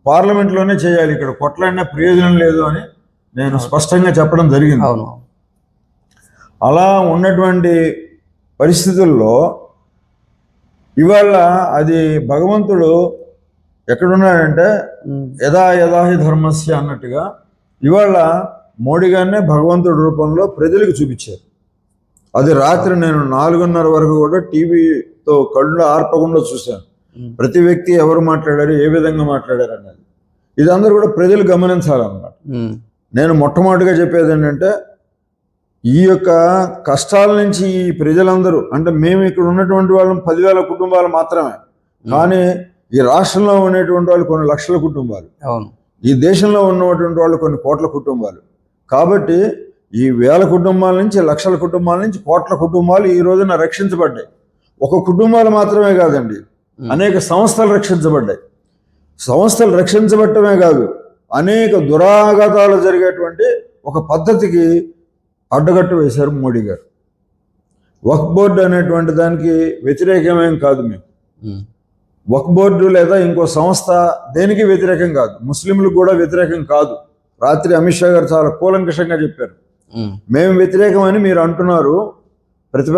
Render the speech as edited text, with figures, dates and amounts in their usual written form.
పార్లమెంట్లోనే చేయాలి, ఇక్కడ కొట్లాడినా ప్రయోజనం లేదు అని నేను స్పష్టంగా చెప్పడం జరిగింది. అవును. అలా ఉన్నటువంటి పరిస్థితుల్లో ఇవాళ అది భగవంతుడు ఎక్కడున్నాడంటే యథా యథాహి ధర్మస్య అన్నట్టుగా ఇవాళ మోడీ గారినే భగవంతుడి రూపంలో ప్రజలకు చూపించారు. అది రాత్రి నేను 4:30 వరకు కూడా టీవీతో కళ్ళు ఆర్పకుండా చూశాను. ప్రతి వ్యక్తి ఎవరు మాట్లాడారు, ఏ విధంగా మాట్లాడారు అనేది ఇది అందరూ కూడా ప్రజలు గమనించాలన్నమాట. నేను మొట్టమొదటిగా చెప్పేది ఏంటంటే, ఈ యొక్క కష్టాల నుంచి ఈ ప్రజలందరూ, అంటే మేము ఇక్కడ ఉన్నటువంటి వాళ్ళం 10,000 కుటుంబాలు మాత్రమే, కానీ ఈ రాష్ట్రంలో ఉండేటువంటి వాళ్ళు కొన్ని లక్షల కుటుంబాలు, ఈ దేశంలో ఉన్నటువంటి వాళ్ళు కొన్ని కోట్ల కుటుంబాలు. కాబట్టి ఈ వేల కుటుంబాల నుంచి, లక్షల కుటుంబాల నుంచి, కోట్ల కుటుంబాలు ఈ రోజున రక్షించబడ్డాయి. ఒక కుటుంబాలు మాత్రమే కాదండి, అనేక సంస్థలు రక్షించబడ్డాయి. సంస్థలు రక్షించబడటమే కాదు, అనేక దురాఘాతాలు జరిగేటువంటి ఒక పద్ధతికి అడ్డగట్టు వేశారు మోడీ గారు. వక్ఫ్ బోర్డు అనేటువంటి దానికి వ్యతిరేకమేం కాదు మేము. వక్ఫ్ బోర్డు లేదా ఇంకో సంస్థ దేనికి వ్యతిరేకం కాదు, ముస్లింలకు కూడా వ్యతిరేకం కాదు. రాత్రి అమిత్ షా గారు చాలా కూలంకషంగా చెప్పారు. మేము వ్యతిరేకమని మీరు అంటున్నారు, ప్రతిపక్ష